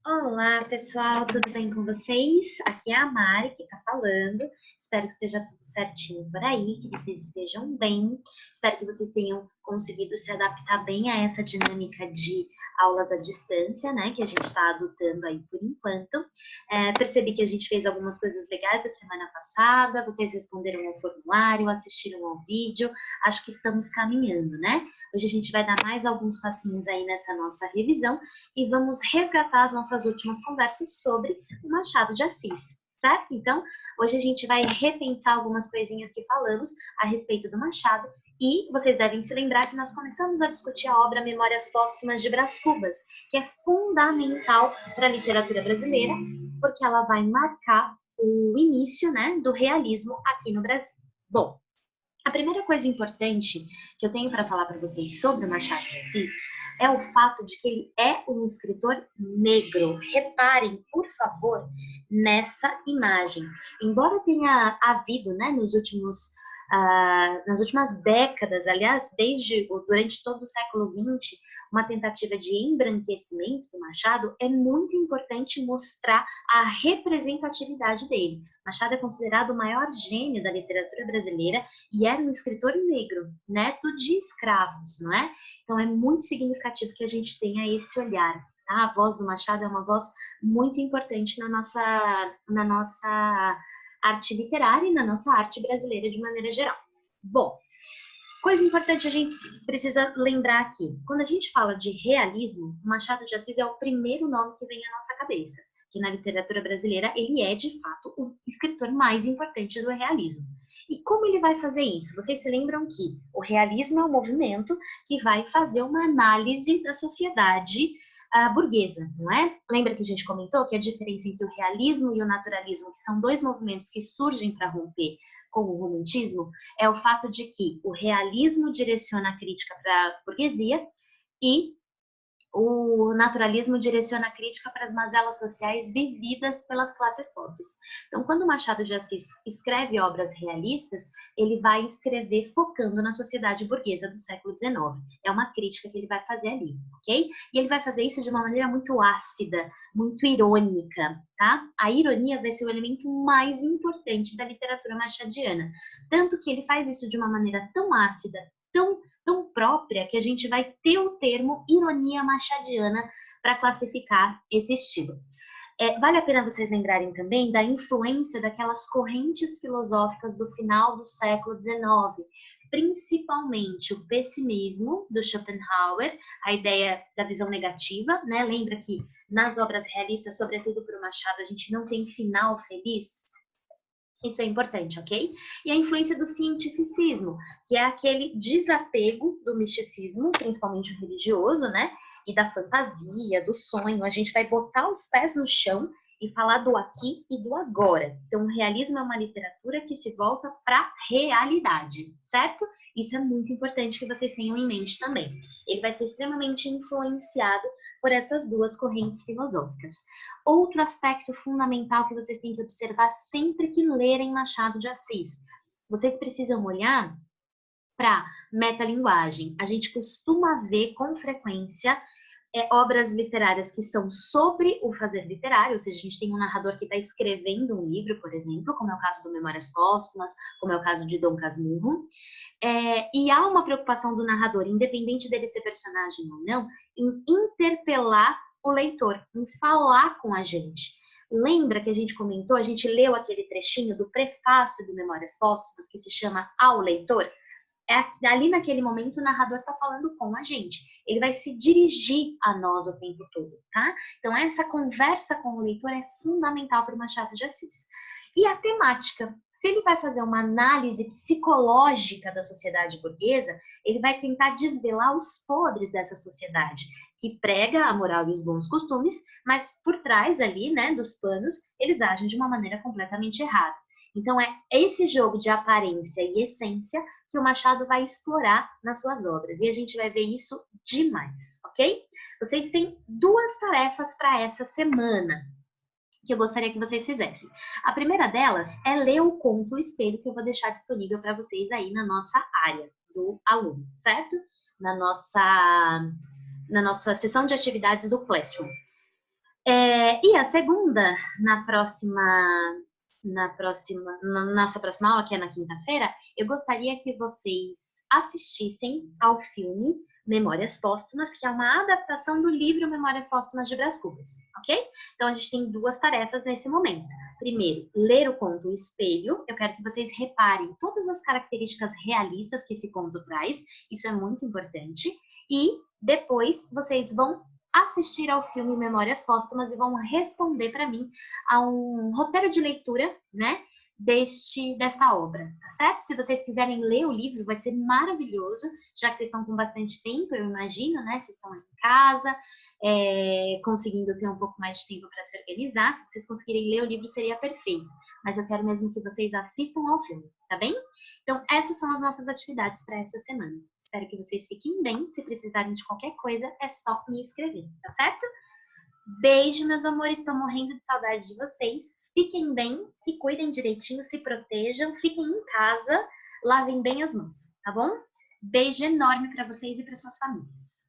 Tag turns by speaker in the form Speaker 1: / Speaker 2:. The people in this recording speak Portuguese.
Speaker 1: Olá, pessoal, tudo bem com vocês? Aqui é a Mari que está falando. Espero que esteja tudo certinho por aí, que vocês estejam bem. Espero que vocês tenham conseguido se adaptar bem a essa dinâmica de aulas à distância, né, que a gente está adotando aí por enquanto. Percebi que a gente fez algumas coisas legais a semana passada, vocês responderam ao formulário, assistiram ao vídeo, acho que estamos caminhando, né? Hoje a gente vai dar mais alguns passinhos aí nessa nossa revisão e vamos resgatar as nossas últimas conversas sobre o Machado de Assis, certo? Então, hoje a gente vai repensar algumas coisinhas que falamos a respeito do Machado e vocês devem se lembrar que nós começamos a discutir a obra Memórias Póstumas de Brás Cubas, que é fundamental para a literatura brasileira, porque ela vai marcar o início, né, do realismo aqui no Brasil. Bom, a primeira coisa importante que eu tenho para falar para vocês sobre o Machado de Assis é o fato de que ele é um escritor negro. Reparem, por favor, nessa imagem. Embora tenha havido, né, nas últimas décadas, aliás, durante todo o século XX, uma tentativa de embranquecimento do Machado, é muito importante mostrar a representatividade dele. Machado é considerado o maior gênio da literatura brasileira e era um escritor negro, neto de escravos, não é? Então é muito significativo que a gente tenha esse olhar. Tá? A voz do Machado é uma voz muito importante na nossa arte literária e na nossa arte brasileira de maneira geral. Bom, coisa importante a gente precisa lembrar aqui. Quando a gente fala de realismo, Machado de Assis é o primeiro nome que vem à nossa cabeça, que na literatura brasileira ele é, de fato, o escritor mais importante do realismo. E como ele vai fazer isso? Vocês se lembram que o realismo é um movimento que vai fazer uma análise da sociedade burguesa, não é? Lembra que a gente comentou que a diferença entre o realismo e o naturalismo, que são dois movimentos que surgem para romper com o romantismo, é o fato de que o realismo direciona a crítica para a burguesia e o naturalismo direciona a crítica para as mazelas sociais vividas pelas classes pobres. Então, quando Machado de Assis escreve obras realistas, ele vai escrever focando na sociedade burguesa do século XIX. É uma crítica que ele vai fazer ali, ok? E ele vai fazer isso de uma maneira muito ácida, muito irônica, tá? A ironia vai ser o elemento mais importante da literatura machadiana. Tanto que ele faz isso de uma maneira tão ácida, tão própria, que a gente vai ter o termo ironia machadiana para classificar esse estilo. Vale a pena vocês lembrarem também da influência daquelas correntes filosóficas do final do século XIX, principalmente o pessimismo do Schopenhauer, a ideia da visão negativa, né? Lembra que nas obras realistas, sobretudo para o Machado, a gente não tem final feliz? Isso é importante, ok? E a influência do cientificismo, que é aquele desapego do misticismo, principalmente o religioso, né? E da fantasia, do sonho. A gente vai botar os pés no chão e falar do aqui e do agora. Então, o realismo é uma literatura que se volta para a realidade, certo? Isso é muito importante que vocês tenham em mente também. Ele vai ser extremamente influenciado por essas duas correntes filosóficas. Outro aspecto fundamental que vocês têm que observar sempre que lerem Machado de Assis. Vocês precisam olhar para metalinguagem. A gente costuma ver com frequência obras literárias que são sobre o fazer literário, ou seja, a gente tem um narrador que está escrevendo um livro, por exemplo, como é o caso do Memórias Póstumas, como é o caso de Dom Casmurro, e há uma preocupação do narrador, independente dele ser personagem ou não, em interpelar o leitor, em falar com a gente. Lembra que a gente comentou, a gente leu aquele trechinho do prefácio do Memórias Póstumas, que se chama Ao Leitor? Ali naquele momento o narrador está falando com a gente. Ele vai se dirigir a nós o tempo todo, tá? Então essa conversa com o leitor é fundamental para o Machado de Assis. E a temática, se ele vai fazer uma análise psicológica da sociedade burguesa, ele vai tentar desvelar os podres dessa sociedade, que prega a moral e os bons costumes, mas por trás ali, né, dos panos, eles agem de uma maneira completamente errada. Então é esse jogo de aparência e essência que o Machado vai explorar nas suas obras. E a gente vai ver isso demais, ok? Vocês têm duas tarefas para essa semana que eu gostaria que vocês fizessem. A primeira delas é ler o conto O Espelho, que eu vou deixar disponível para vocês aí na nossa área do aluno, certo? Na nossa sessão de atividades do Classroom. E a segunda, na nossa próxima aula, que é na quinta-feira, eu gostaria que vocês assistissem ao filme Memórias Póstumas, que é uma adaptação do livro Memórias Póstumas de Brás Cubas, ok? Então, a gente tem duas tarefas nesse momento. Primeiro, ler o conto O Espelho. Eu quero que vocês reparem todas as características realistas que esse conto traz. Isso é muito importante. E depois, vocês vão assistir ao filme Memórias Póstumas e vão responder para mim a um roteiro de leitura, né, desta obra, tá certo? Se vocês quiserem ler o livro, vai ser maravilhoso, já que vocês estão com bastante tempo, eu imagino, né? Vocês estão em casa, conseguindo ter um pouco mais de tempo para se organizar. Se vocês conseguirem ler o livro, seria perfeito. Mas eu quero mesmo que vocês assistam ao filme, tá bem? Então, essas são as nossas atividades para essa semana. Espero que vocês fiquem bem. Se precisarem de qualquer coisa, é só me escrever, tá certo? Beijo, meus amores. Estou morrendo de saudade de vocês. Fiquem bem, se cuidem direitinho, se protejam, fiquem em casa, lavem bem as mãos, tá bom? Beijo enorme para vocês e para suas famílias.